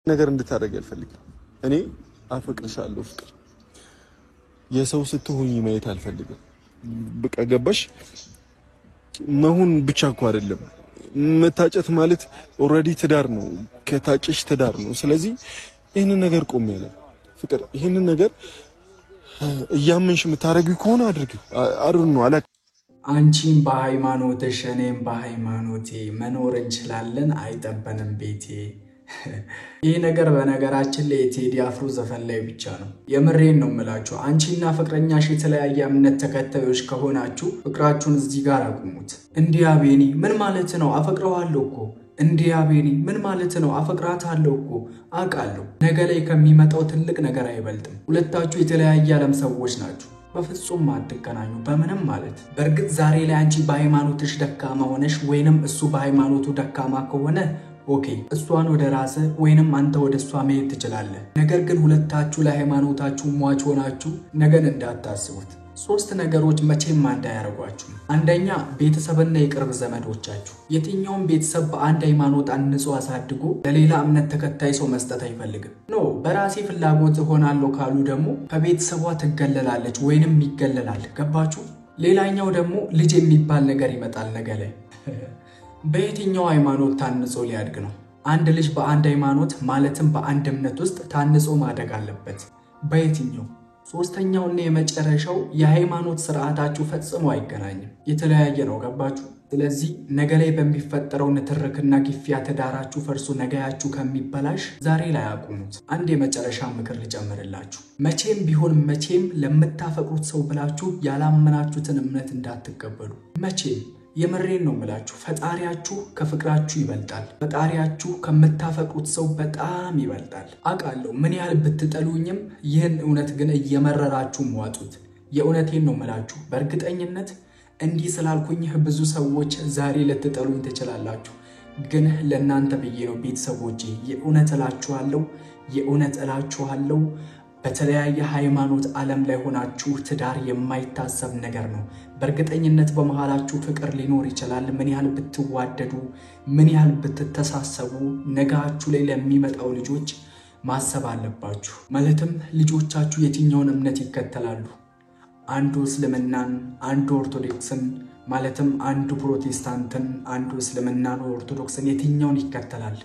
ነገር እንድታደርግ አልፈልግም እኔ አፈቅርሻለሁ ፍቅር የሰው ስትሆኚ ማየት አልፈልግም በቃ ገባሽ መሆን ብቻ እኮ አይደለም መታጨት ማለት ኦሬዲ ትዳር ነው ከታጨሽ ትዳር ነው ስለዚህ ይሄንን ነገር ቆም ያለ ፍቅር ይሄንን ነገር እያመንሽ የምታረጊው ከሆነ አድርጊው አሩን ነው አላ አንቺም በሃይማኖትሽ እኔም በሃይማኖቴ መኖር እንችላለን አይጠበንም ቤቴ ይሄ ነገር በነገራችን ላይ ቴዲ አፍሮ ዘፈን ላይ ብቻ ነው የምሬን ነው የምላችሁ አንቺና ፍቅረኛሽ የተለያየ እምነት ተከታዮች ከሆናችሁ ፍቅራችሁን እዚህ ጋር አቁሙት እንዲያቤኒ ምን ማለት ነው አፈቅረዋለሁ እኮ እንዲያቤኒ ምን ማለት ነው አፈቅራታለሁ እኮ አቃለሁ ነገ ላይ ከሚመጣው ትልቅ ነገር አይበልጥም ሁለታችሁ የተለያየ ዓለም ሰዎች ናችሁ በፍጹም አትገናኙ በምንም ማለት በርግጥ ዛሬ ላይ አንቺ በሃይማኖትሽ ደካማ ሆነሽ ወይንም እሱ በሃይማኖቱ ደካማ ከሆነ ኦኬ እሷን ወደ ራስ ወይንም አንተ ወደ እሷ መሄድ ትችላለህ ነገር ግን ሁለታችሁ ለሃይማኖታችሁ ሟች ሆናችሁ ነገን እንዳታስቡት ሶስት ነገሮች መቼም እንዳያረጓችሁ አንደኛ ቤተሰብና የቅርብ ዘመዶቻችሁ የትኛውም ቤተሰብ በአንድ ሃይማኖት አንጾ አሳድጎ ለሌላ እምነት ተከታይ ሰው መስጠት አይፈልግም ኖ በራሴ ፍላጎት ሆናለሁ ካሉ ደግሞ ከቤተሰቧ ትገለላለች ወይንም ይገለላል ገባችሁ ሌላኛው ደግሞ ልጅ የሚባል ነገር ይመጣል ነገ ላይ በየትኛው ሃይማኖት ታንጾ ሊያድግ ነው አንድ ልጅ በአንድ ሃይማኖት ማለትም በአንድ እምነት ውስጥ ታንጾ ማደግ አለበት በየትኛው ሶስተኛውና የመጨረሻው የሃይማኖት ስርዓታችሁ ፈጽሞ አይገናኝም የተለያየ ነው ገባችሁ ስለዚህ ነገ ላይ በሚፈጠረው ንትርክና ግፊያ ተዳራችሁ ፈርሶ ነገያችሁ ከሚበላሽ ዛሬ ላይ አቁሙት አንድ የመጨረሻ ምክር ልጨምርላችሁ መቼም ቢሆን መቼም ለምታፈቅሩት ሰው ብላችሁ ያላመናችሁትን እምነት እንዳትቀበሉ መቼም የምሬን ነው የምላችሁ ፈጣሪያችሁ ከፍቅራችሁ ይበልጣል ፈጣሪያችሁ ከምታፈቅሩት ሰው በጣም ይበልጣል አቃለሁ ምን ያህል ብትጠሉኝም ይህን እውነት ግን እየመረራችሁ ሟጡት የእውነቴን ነው የምላችሁ በእርግጠኝነት እንዲህ ስላልኩኝ ብዙ ሰዎች ዛሬ ልትጠሉኝ ትችላላችሁ ግን ለእናንተ ብዬ ነው ቤተሰቦቼ የእውነት እላችኋለሁ በተለያየ ሃይማኖት ዓለም ላይ ሆናችሁ ትዳር የማይታሰብ ነገር ነው በእርግጠኝነት በመሃላችሁ ፍቅር ሊኖር ይችላል ምን ያህል ብትዋደዱ ምን ያህል ብትተሳሰቡ ነጋችሁ ላይ ለሚመጣው ልጆች ማሰብ አለባችሁ ማለትም ልጆቻችሁ የትኛውን እምነት ይከተላሉ አንዱ እስልምናን አንዱ ኦርቶዶክስን ማለትም አንዱ ፕሮቴስታንትን አንዱ እስልምናን ኦርቶዶክስን የትኛውን ይከተላል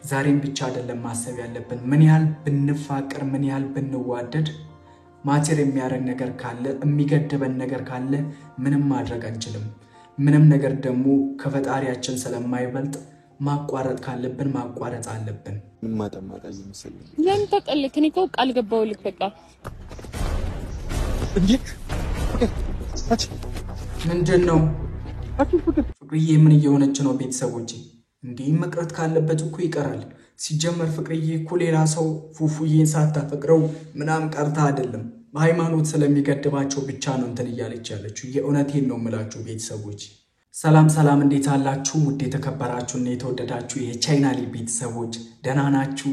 ዛሬም ብቻ አይደለም ማሰብ ያለብን ምን ያህል ብንፋቀር ምን ያህል ብንዋደድ ማቸር የሚያረግ ነገር ካለ የሚገድበን ነገር ካለ ምንም ማድረግ አንችልም ምንም ነገር ደግሞ ከፈጣሪያችን ስለማይበልጥ ማቋረጥ ካለብን ማቋረጥ አለብን ማጣማጣ ይመስልኝ ያን ተቀልክ እኔ እኮ ቃል ገባውልክ በቃ ምንድነው ፍቅርዬ ምን እየሆነች ነው ቤተሰቦቼ እንዴ መቅረት ካለበት እኮ ይቀራል ሲጀመር ፍቅርዬ እኮ ሌላ ሰው ፉፉዬን ሳታፈቅረው ምናም ቀርታ አይደለም ሃይማኖት ስለሚገድባቸው ብቻ ነው እንትን እያለች ያለችው የእውነቴን ነው የምላችሁ ቤተሰቦች ሰላም እንዴት አላችሁ ውድ የተከበራችሁና የተወደዳችሁ የቻይናሊ ቤተሰቦች ደህና ናችሁ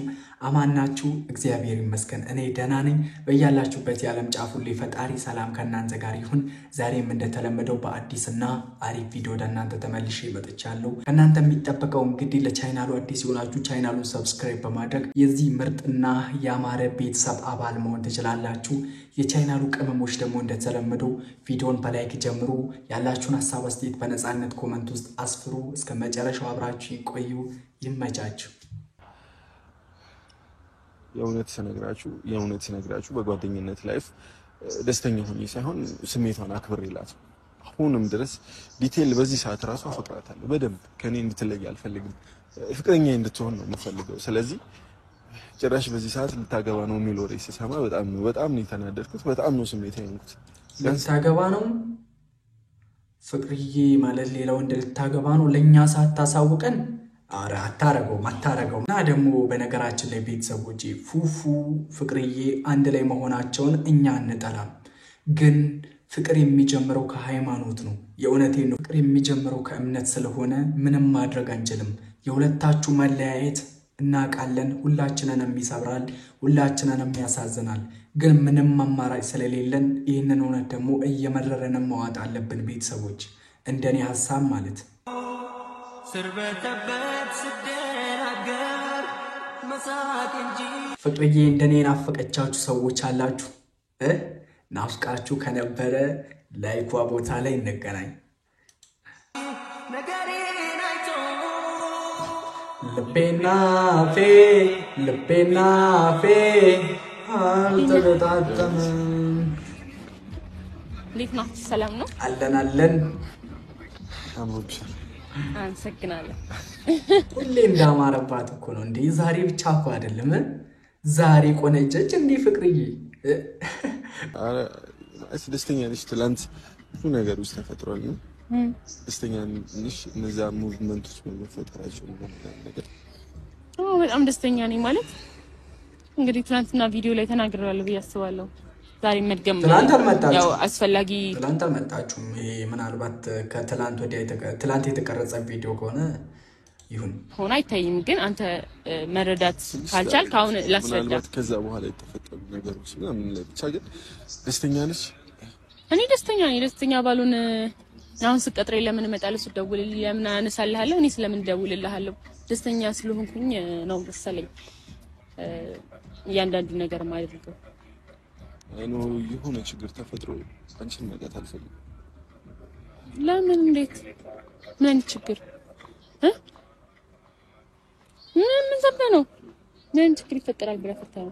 አማናችሁ እግዚአብሔር ይመስገን እኔ ደህና ነኝ በእያላችሁበት የዓለም ጫፍ ሁሉ ፈጣሪ ሰላም ከናንተ ጋር ይሁን ዛሬም እንደተለመደው በአዲስና አሪፍ ቪዲዮ ለናንተ ተመልሼ መጥቻለሁ ከናንተ የሚጠበቀው እንግዲህ ለቻይናሉ አዲስ ይሆናችሁ ቻይናሉን ሰብስክራይብ በማድረግ የዚህ ምርጥና ያማረ ቤተሰብ አባል መሆን ትችላላችሁ የቻይናሉ ቅመሞች ደግሞ እንደተለመደው ቪዲዮን በላይክ ጀምሩ ያላችሁን ሐሳብ አስተያየት በነፃነት ኮሜንት ውስጥ አስፍሩ እስከ መጨረሻው አብራችሁ ቆዩ ይመቻችሁ የእውነት ስነግራችሁ በጓደኝነት ላይፍ ደስተኛ ሆኜ ሳይሆን ስሜቷን አክብሬላት አሁንም ድረስ ዲቴል በዚህ ሰዓት ራሱ አፈቅራታለሁ በደንብ ከኔ እንድትለይ አልፈልግም ፍቅረኛ እንድትሆን ነው የምፈልገው ስለዚህ ጭራሽ በዚህ ሰዓት ልታገባ ነው የሚል ወሬ ሲሰማ በጣም ነው የተናደድኩት በጣም ነው ስሜታዊ ሆንኩት ልታገባ ነው ፍቅርዬ ማለት ሌላው ልታገባ ነው ለኛ ሰዓት ታሳውቀን አታረገው እና ደግሞ በነገራችን ላይ ቤተሰቦቼ ፉፉ ፍቅርዬ አንድ ላይ መሆናቸውን እኛ እንጠላም ግን ፍቅር የሚጀምረው ከሃይማኖት ነው የእውነቴን ነው ፍቅር የሚጀምረው ከእምነት ስለሆነ ምንም ማድረግ አንችልም የሁለታችሁ መለያየት እናቃለን ሁላችንንም ይሰብራል ሁላችንንም ያሳዝናል ግን ምንም አማራጭ ስለሌለን ይሄንን እውነት ደግሞ እየመረረንም ማዋጥ አለብን ቤተሰቦች እንደኔ ሐሳብ ማለት ስርበተበት ስደናገር ፍቅርዬ እንደኔ ናፈቀቻችሁ ሰዎች አላችሁ ናፍቃችሁ ከነበረ ላይኳ ቦታ ላይ እንገናኝ ልቤና ፌ አልተገጣጠመም እንዴት ነው ሰላም ነው አለን አሞብሽ አንሰግናለሁ ሁሌ እንዳማረባት እኮ ነው እንዴ ዛሬ ብቻ እኮ አይደለም ዛሬ ቆነጀች እንዴ ፍቅርዬ አረ ደስተኛ ነሽ ትላንት ብዙ ነገር ውስጥ ተፈጥሯል ነው ደስተኛ ነሽ እነዛ ሙቭመንቶች መፈጠራቸው ነገር በጣም ደስተኛ ነኝ ማለት እንግዲህ ትናንትና ቪዲዮ ላይ ተናግሬያለሁ ብያስባለሁ ዛሬ መድገም ያው አስፈላጊ ትላንት አልመጣችሁም ይሄ ምናልባት ከትላንት ወዲያ ትላንት የተቀረጸ ቪዲዮ ከሆነ ይሁን ሆነ አይታይም ግን አንተ መረዳት ካልቻል ካሁን ላስረዳ ምናልባት ከዛ በኋላ የተፈጠሩ ነገሮች ምናምን ለብቻ ግን ደስተኛ ነሽ እኔ ደስተኛ ነኝ ደስተኛ ባሉን አሁን ስቀጥሬ ለምን እመጣለሁ ስደውልልኝ ለምን አነሳልሃለሁ እኔ ስለምን ደውልልሃለሁ ደስተኛ ስለሆንኩኝ ነው መሰለኝ ያንዳንዱ ነገር ማድረግ አይኖ የሆነ ችግር ተፈጥሮ አንቺን መጣት አልፈልግም ለምን እንዴት ምን ችግር ምን ዘበ ነው ምን ችግር ይፈጠራል ብለህ ፈርተህ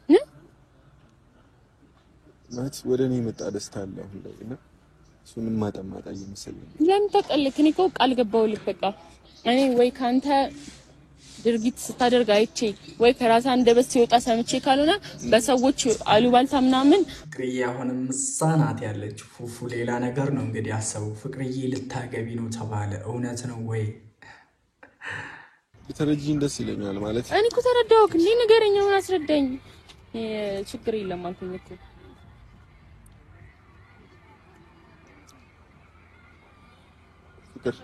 ነው ማለት ወደ እኔ መጣ ደስታ አለ አሁን ላይ እና እሱንም ማጠማጣ እየመሰለኝ ለምን ተቀልክ እኔ እኮ ቃል ገባሁልህ በቃ እኔ ወይ ካንተ ድርጊት ስታደርግ አይቼ ወይ ከራሳ እንደበስ ሲወጣ ሰምቼ ካልሆነ በሰዎች አሉባልታ ምናምን ፍቅርዬ አሁንም ሳናት ያለች ፉፉ ሌላ ነገር ነው እንግዲህ አሰቡ ፍቅርዬ ልታገቢ ነው ተባለ እውነት ነው ወይ ተረጂኝ ደስ ይለኛል ማለት እኔ እኮ ተረዳሁክ እንዴ ንገረኝ ምን አስረዳኝ ችግር የለም አልኩኝ እኮ ፍቅር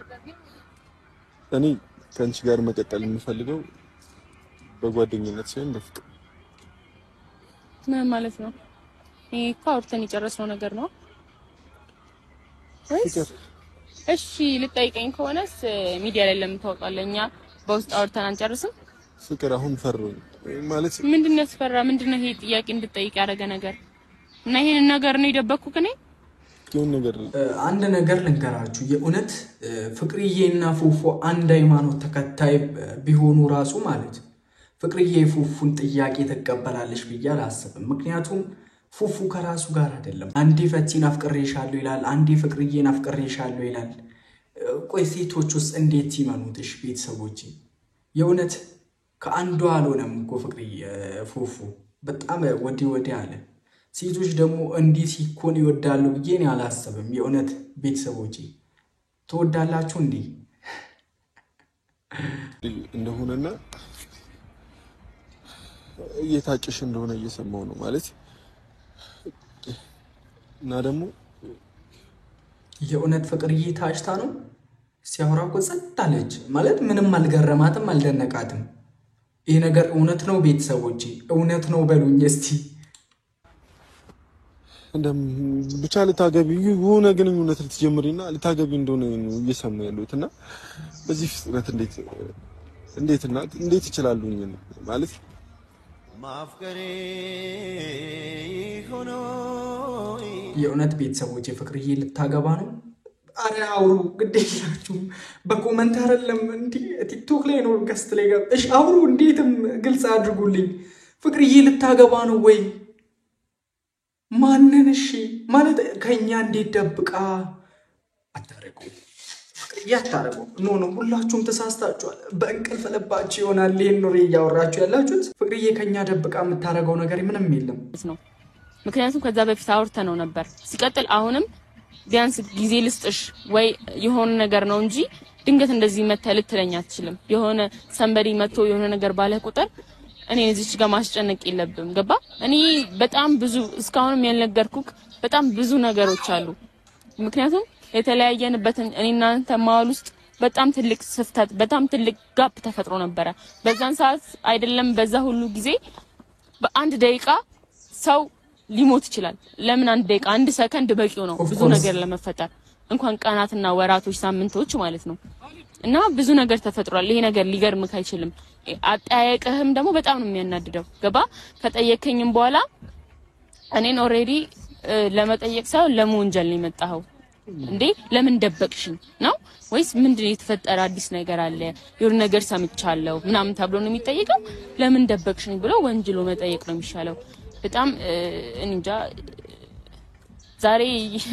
እኔ ከአንቺ ጋር መቀጠል የምፈልገው በጓደኝነት ሳይሆን በፍቅር ምን ማለት ነው ይሄ ካውርተን የጨረስነው ነገር ነው ወይስ እሺ ልጠይቀኝ ከሆነስ ሚዲያ ላይ ለምን ታወጣለኛ በውስጥ አውርተን አንጨርስም ፍቅር አሁን ፈርሮኝ ማለት ምንድነው ያስፈራ ምንድነው ይሄ ጥያቄ እንድጠይቅ ያደረገ ነገር እና ይሄን ነገር ነው የደበኩክ እኔ አንድ ነገር ልንገራችሁ የኡነት ፍቅርዬና ፉፉ አንድ ሃይማኖት ተከታይ ቢሆኑ ራሱ ማለት ፍቅርዬ ፉፉን ጥያቄ ተቀበላለሽ ብዬ አላስብም ምክንያቱም ፉፉ ከራሱ ጋር አይደለም አንዴ ፈቲን አፍቅሬሻለሁ ይላል አንዴ ፍቅርዬን አፍቅሬሻለሁ ይላል ቆይ ሴቶቹስ እንዴት ይመኑትሽ ቤተሰቦቼ የኡነት ከአንዱ አልሆነም እኮ ፍቅርዬ ፉፉ በጣም ወዲ አለ ሴቶች ደግሞ እንዲህ ሲኮን ይወዳሉ ብዬ እኔ አላስብም የኡነት ቤተሰቦቼ ተወዳላችሁ እንዴ እንደሆነና እየታጨሽ እንደሆነ እየሰማው ነው ማለት እና ደግሞ የኡነት ፍቅርዬ ታጭታ ነው ሲያወራው ጸጥታለች ማለት ምንም አልገረማትም አልደነቃትም ይሄ ነገር እውነት ነው ቤተሰቦቼ እውነት ነው በሉኝ እስቲ እንደም ብቻ ልታገቢ የሆነ ግንኙነት ልትጀምሪና ልታገቢ እንደሆነ እየሰማው ያለውትና በዚህ ፍጥነት እንዴት ይችላልኝ ማለት ማፍቀሬ ሆኖ የኡነት ቤተሰቦቼ ፍቅርዬ ልታገባ ነው አረ አውሩ ግዴላችሁ በኮሜንት አይደለም እንዴ ቲክቶክ ላይ ነው ገስት ላይ እሺ አውሩ እንዴትም ግልጽ አድርጉልኝ ፍቅርዬ ልታገባ ነው ወይ ማንን እሺ ማለት ከኛ እንዴት ደብቃ አታረቁ ያታረቁ ኖ ሁላችሁም ተሳስታችኋል በእንቅልፍ ልባችሁ ይሆናል ይሄን ነው ያወራችሁ ያላችሁት ፍቅርዬ ከኛ ደብቃ የምታረገው ነገር ምንም የለም ነው ምክንያቱም ከዛ በፊት አውርተነው ነበር ሲቀጥል አሁንም ቢያንስ ጊዜ ልስጥሽ ወይ የሆነ ነገር ነው እንጂ ድንገት እንደዚህ መተልትለኛ አትችልም የሆነ ሰንበሪ መጥቶ የሆነ ነገር ባለ ቁጥር እኔ እዚች ጋር ማስጨነቅ የለብም ገባ እኔ በጣም ብዙ እስካሁንም ያልነገርኩክ በጣም ብዙ ነገሮች አሉ ምክንያቱም የተለያየንበት እኔና አንተ ማዋል ውስጥ በጣም ትልቅ ስፍታት በጣም ትልቅ ጋፕ ተፈጥሮ ነበር በዛን ሰዓት አይደለም በዛ ሁሉ ጊዜ በአንድ ደቂቃ ሰው ሊሞት ይችላል ለምን አንድ ደቂቃ አንድ ሰከንድ በቂው ነው ብዙ ነገር ለመፈጠር እንኳን ቀናትና ወራቶች ሳምንቶች ማለት ነው እና ብዙ ነገር ተፈጥሯል ይሄ ነገር ሊገርምክ አይችልም አጣያየቅህም ደግሞ በጣም ነው የሚያናድደው ገባ ከጠየከኝም በኋላ እኔን ኦሬዲ ለመጠየቅ ሳይሆን ለመወንጀል ነው የመጣኸው እንዴ ለምን ደበቅሽኝ ነው ወይስ ምንድነው የተፈጠረ አዲስ ነገር አለ የሆነ ነገር ሰምቻለሁ ምናምን ተብሎ ነው የሚጠየቀው ለምን ደበቅሽኝ ብሎ ወንጅሎ መጠየቅ ነው የሚሻለው በጣም እንጃ ዛሬ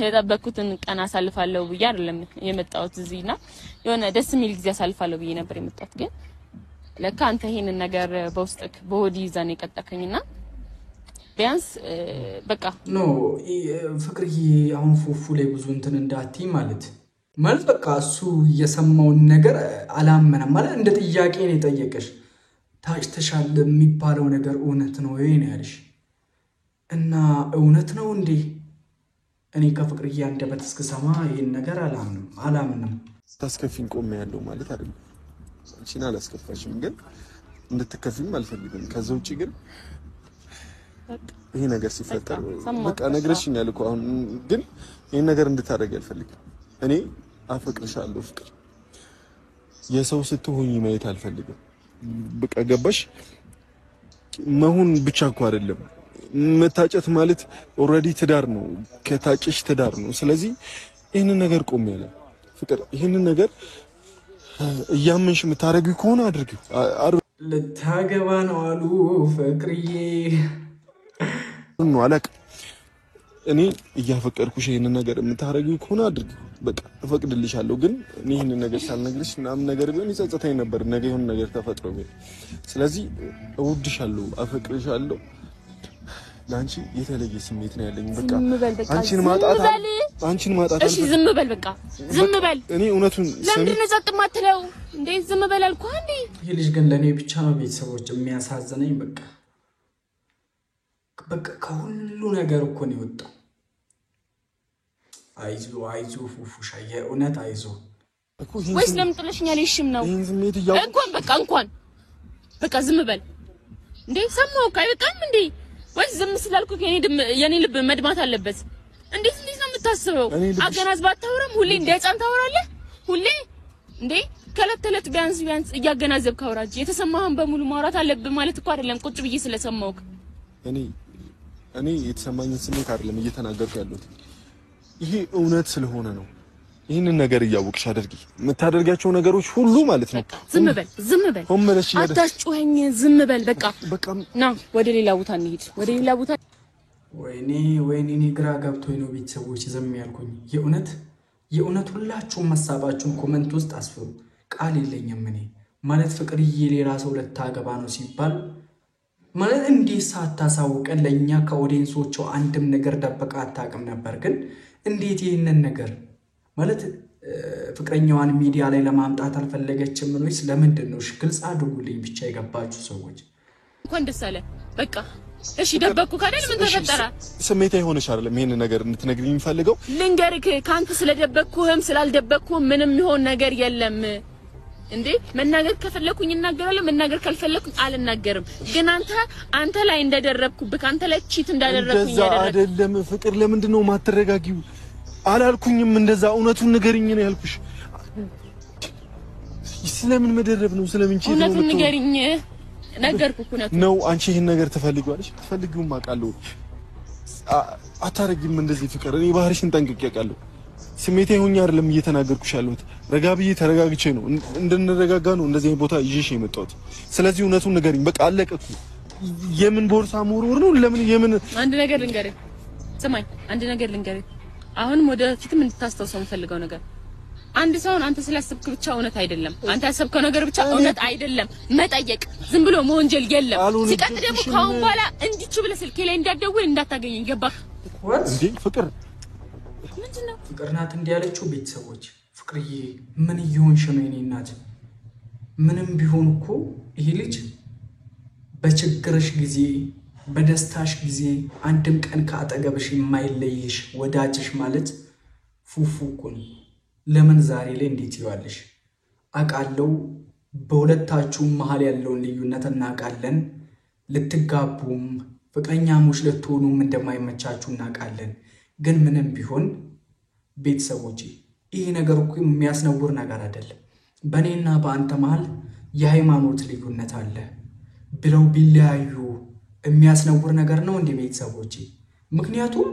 የጠበቅኩትን ቀን አሳልፋለሁ ብዬ አይደለም የመጣሁት እዚህና የሆነ ደስ የሚል ጊዜ አሳልፋለሁ ብዬ ነበር የመጣሁት ግን ለካ አንተ ይሄንን ነገር በውስጥክ በሆዲ ይዛን የቀጠከኝና ቢያንስ በቃ ኖ ፍቅርዬ አሁን ፉፉ ላይ ብዙ እንትን እንዳትይ ማለት በቃ እሱ የሰማው ነገር አላመነም ማለት እንደ ጥያቄ ነው የጠየቀሽ ታጭተሻል የሚባለው ነገር እውነት ነው ወይ ነው ያለሽ እና እውነት ነው እንዴ እኔ ከፍቅርዬ አንደበት እስከሰማ ይሄን ነገር አላምንም ታስከፊን ቆም ያለው ማለት አይደለም አንቺን አላስከፋሽም ግን እንድትከፊም አልፈልግም ከዛ ውጪ ግን ይሄ ነገር ሲፈጠር በቃ ነግረሽኛል እኮ አሁን ግን ይሄን ነገር እንድታደርግ አልፈልግም እኔ አፈቅርሻለሁ ፍቅር የሰው ስትሆኚ ማየት አልፈልግም በቃ ገባሽ መሆን ብቻ እኮ አይደለም መታጨት ማለት ኦሬዲ ትዳር ነው ከታጨሽ ትዳር ነው ስለዚህ ይሄን ነገር ቆም ያለ ፍቅር ይሄን ነገር እያመንሽ የምታረጊው ከሆነ አድርጊው ልታገባ ነው አሉ ፍቅርዬ ነው አለቅ እኔ እያፈቀርኩሽ ይሄን ነገር የምታረጊው ከሆነ አድርጊው በቃ እፈቅድልሻለሁ ግን እኔ ይሄን ነገር ሳልነግርሽ ምናምን ነገር ቢሆን ይጸጸተኝ ነበር ነገ ይሁን ነገር ተፈጥሮ ቢሆን ስለዚህ እወድሻለሁ አፈቅርሻለሁ ላንቺ የተለየ ስሜት ነው ያለኝ በቃ አንቺን ማጣት እሺ ዝም በል በቃ ዝም በል እኔ እውነቱን ለምን ጸጥ ማትለው እንዴ ዝም በል አልኩህ እንዴ ይሄ ልጅ ግን ለኔ ብቻ ነው ቤተሰቦች የሚያሳዝነኝ በቃ ከሁሉ ነገር እኮ ነው የወጣው አይዞ ፉፉሻ የእውነት አይዞ ወይስ ለምን ጥለሽኛል ይሽም ነው እንኳን በቃ ዝም በል እንዴ ሰማው ካይበቃም እንዴ ወይስ ዝም ስላልኩ የኔ ልብ መድማት አለበት እንዴት ነው የምታስበው አገናዝ ባታወራም ሁሌ እንደጫን ታወራለህ ሁሌ እንዴ ከለተለት ቢያንስ እያገናዘብክ አውራጅ የተሰማህን በሙሉ ማውራት አለብህ ማለት እኮ አይደለም ቁጭ ብዬ ስለሰማውክ እኔ የተሰማኝን ስሜት አይደለም እየተናገርኩ ያለሁት ይሄ እውነት ስለሆነ ነው ይሄንን ነገር እያወቅሽ አድርጊ የምታደርጋቸው ነገሮች ሁሉ ማለት ነው ዝም በል ሆመለሽ አታስጩኸኝ ዝም በል በቃ ና ወደ ሌላ ቦታ እንሂድ ወደ ሌላ ቦታ ወይኔ እኔ ግራ ገብቶኝ ነው ቤተሰቦች ዝም ያልኩኝ የእውነት ሁላችሁም ሐሳባችሁን ኮሜንት ውስጥ አስፍሩ ቃል የለኝም እኔ ማለት ፍቅርዬ ሌላ ሰው ልታገባ ነው ሲባል ማለት እንዴት ሳታሳውቀን ለኛ ከኦዲየንሶቹ አንድም ነገር ደበቃ አታውቅም ነበር ግን እንዴት ይሄንን ነገር ማለት ፍቅረኛዋን ሚዲያ ላይ ለማምጣት አልፈለገችም ወይስ ለምንድን ነው ግልጽ አድርጉልኝ ብቻ የገባችሁ ሰዎች እንኳን ደስ አለ በቃ እሺ ደበቅኩ ካደል ምን ተፈጠረ ስሜታዊ ሆነሽ አይደለም ይሄን ነገር እንድትነግሪኝ ፈልገው ልንገርክ ካንተ ስለደበቅኩህም ስላልደበቅኩህም ምንም ይሆን ነገር የለም እንዴ መናገር ከፈለኩኝ እናገራለሁ መናገር ካልፈለኩኝ አልናገርም ግን አንተ ላይ እንደደረብኩብክ አንተ ላይ ቺት እንዳደረኩኝ ያደረኩ አይደለም ፍቅር ለምንድን ነው ማትረጋጊው አላልኩኝም እንደዛ እውነቱን ንገሪኝ ነው ያልኩሽ ስለምን መደረብ ነው ስለምን ቺት ነው እውነቱን ንገሪኝ ነገርኩክ ነው አንቺ ይሄን ነገር ትፈልጊዋለሽ ትፈልጊውም አውቃለሁ አታረጊም እንደዚህ ፍቅር እኔ ባህሪሽን ጠንቅቄ አውቃለሁ ስሜቴ ሆኜ አይደለም እየተናገርኩሽ ያለሁት ረጋብዬ ተረጋግቼ ነው እንድንረጋጋ ነው እንደዚህ ቦታ ይዤሽ የመጣሁት ስለዚህ እውነቱን ንገሪኝ በቃ አለቀኩ የምን ቦርሳ ሞርወር ነው ለምን የምን አንድ ነገር ልንገርህ ስማኝ አንድ ነገር ልንገርህ አሁንም ወደ ፊትም እንድታስተውሰው ፈልገው ነገር አንድ ሰውን አንተ ስላሰብክ ብቻ እውነት አይደለም አንተ ያሰብከው ነገር ብቻ እውነት አይደለም መጠየቅ ዝም ብሎ መወንጀል የለም ሲቀጥ ደግሞ ካሁን በኋላ እንዲቹ ብለህ ስልኬ ላይ እንዳትደውል እንዳታገኘኝ ገባህ እንዴ ፍቅር ምንድነው ፍቅር ናት እንዲያለችው ቤተሰቦች ፍቅርዬ ምን ይሆንሽ ነው የኔ እናት ምንም ቢሆን እኮ ይሄ ልጅ በችግርሽ ጊዜ በደስታሽ ጊዜ አንድም ቀን ከአጠገብሽ የማይለይሽ ወዳጅሽ ማለት ፉፉ እኮ ነው ለምን ዛሬ ላይ እንዴት ይዋልሽ አቃለው በሁለታችሁ መሃል ያለውን ልዩነት እናቃለን ልትጋቡም ፍቅረኛሞች ልትሆኑም እንደማይመቻችሁ እናቃለን ግን ምንም ቢሆን ቤተሰቦች ይሄ ነገር እኮ የሚያስነውር ነገር አይደለም በእኔና በአንተ መሃል የሃይማኖት ልዩነት አለ ብለው ቢለያዩ የሚያስነውር ነገር ነው እንዴ ቤተሰቦቼ? ምክንያቱም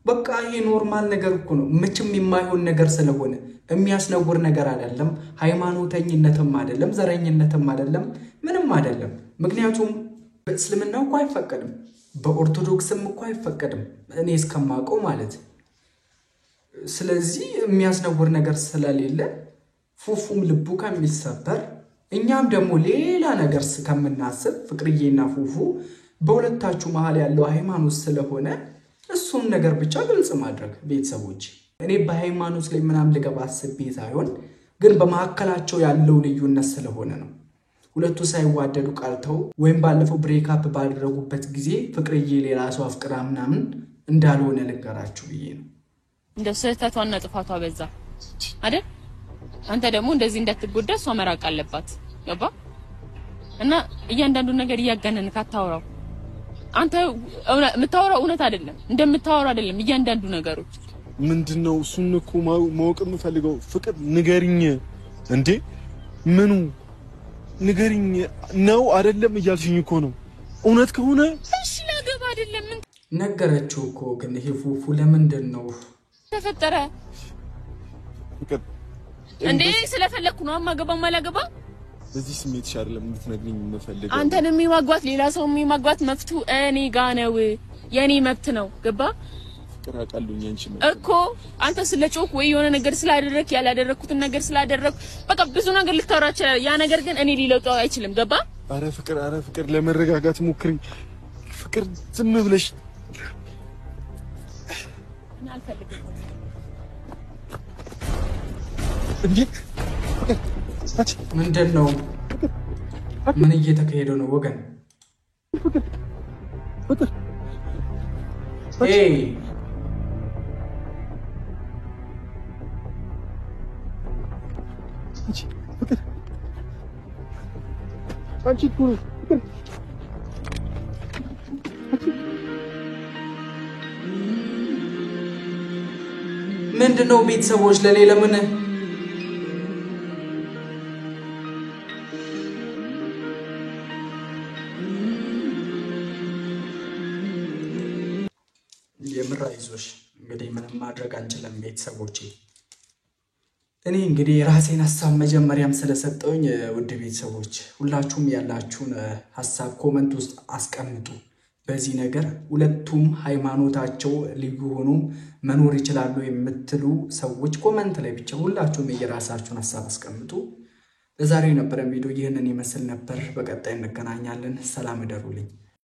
በቃ ይሄ ኖርማል ነገር እኮ ነው። መቼም የማይሆን ነገር ስለሆነ የሚያስነውር ነገር አይደለም። ሃይማኖተኝነትም አይደለም፣ ዘረኝነትም አይደለም፣ ምንም አይደለም። ምክንያቱም በእስልምና እኮ አይፈቀድም፣ በኦርቶዶክስም እኮ አይፈቀድም እኔ እስከማውቀው ማለት። ስለዚህ የሚያስነውር ነገር ስለሌለ ፉፉም ልቡ ከሚሰበር እኛም ደግሞ ሌላ ነገር ከምናስብ ፍቅርዬና ፉፉ በሁለታችሁ መሃል ያለው ሃይማኖት ስለሆነ እሱም ነገር ብቻ ግልጽ ማድረግ ቤተሰቦች። እኔ በሃይማኖት ላይ ምናምን ልገባ አስቤ ሳይሆን ግን በመካከላቸው ያለው ልዩነት ስለሆነ ነው። ሁለቱ ሳይዋደዱ ቃልተው ወይም ባለፈው ብሬክአፕ ባደረጉበት ጊዜ ፍቅርዬ ሌላ ሰው አፍቅራ ምናምን እንዳልሆነ ልንገራችሁ ብዬ ነው። እንደ ስህተቷና ጥፋቷ በዛ አይደል? አንተ ደግሞ እንደዚህ እንዳትጎዳ እሷ መራቅ አለባት። ገባ? እና እያንዳንዱ ነገር እያጋነንክ አታውራው። አንተ የምታወራው እውነት አይደለም፣ እንደምታወራው አይደለም እያንዳንዱ ነገሮች። ምንድነው? እሱን እኮ ማወቅ የምፈልገው ፍቅር ንገሪኝ እንዴ! ምኑ ንገሪኝ ነው አይደለም እያልሽኝ እኮ ነው። እውነት ከሆነ እሺ ላገባ አይደለም ምን ነገረችው እኮ። ግን ይሄ ፉፉ ለምንድን ነው ተፈጠረ ፍቅር እንዴ? ስለፈለኩ ነው ማገባ ማላገባ። በዚህ ስሜትሽ አይደለም እንድትነግሪኝ የምፈልገው። አንተንም የሚማግባት ሌላ ሰው የሚማግባት መብቱ እኔ ጋር ነው፣ የኔ መብት ነው። ገባ? ፍቅር አቃሉኝ አንቺ እኮ አንተ ስለጮክ ወይ የሆነ ነገር ስላደረክ ያላደረኩትን ነገር ስላደረኩ በቃ ብዙ ነገር ልታወራ ይችላል። ያ ነገር ግን እኔ ሊለውጠው አይችልም። ገባ? አረ ፍቅር ለመረጋጋት ሞክሪ። ፍቅር ዝም ብለሽ እኔ አልፈልግም እንዴ! ምንድን ነው? ምን እየተካሄደ ነው ወገን? ፍቅር አንቺ እኮ ምንድነው ቤተሰቦች ለሌላ ምን የምራይዞሽ እንግዲህ ምንም ማድረግ አንችልም ቤተሰቦቼ። እኔ እንግዲህ ራሴን ሐሳብ መጀመሪያም ስለሰጠውኝ ውድ ቤተሰቦች ሁላችሁም ያላችሁን ሐሳብ ኮሜንት ውስጥ አስቀምጡ። በዚህ ነገር ሁለቱም ሃይማኖታቸው ልዩ ሆኖ መኖር ይችላሉ የምትሉ ሰዎች ኮሜንት ላይ ብቻ ሁላችሁም የራሳችሁን ሐሳብ አስቀምጡ። ለዛሬ የነበረን ቪዲዮ ይህንን ይመስል ነበር። በቀጣይ እንገናኛለን። ሰላም እደሩልኝ።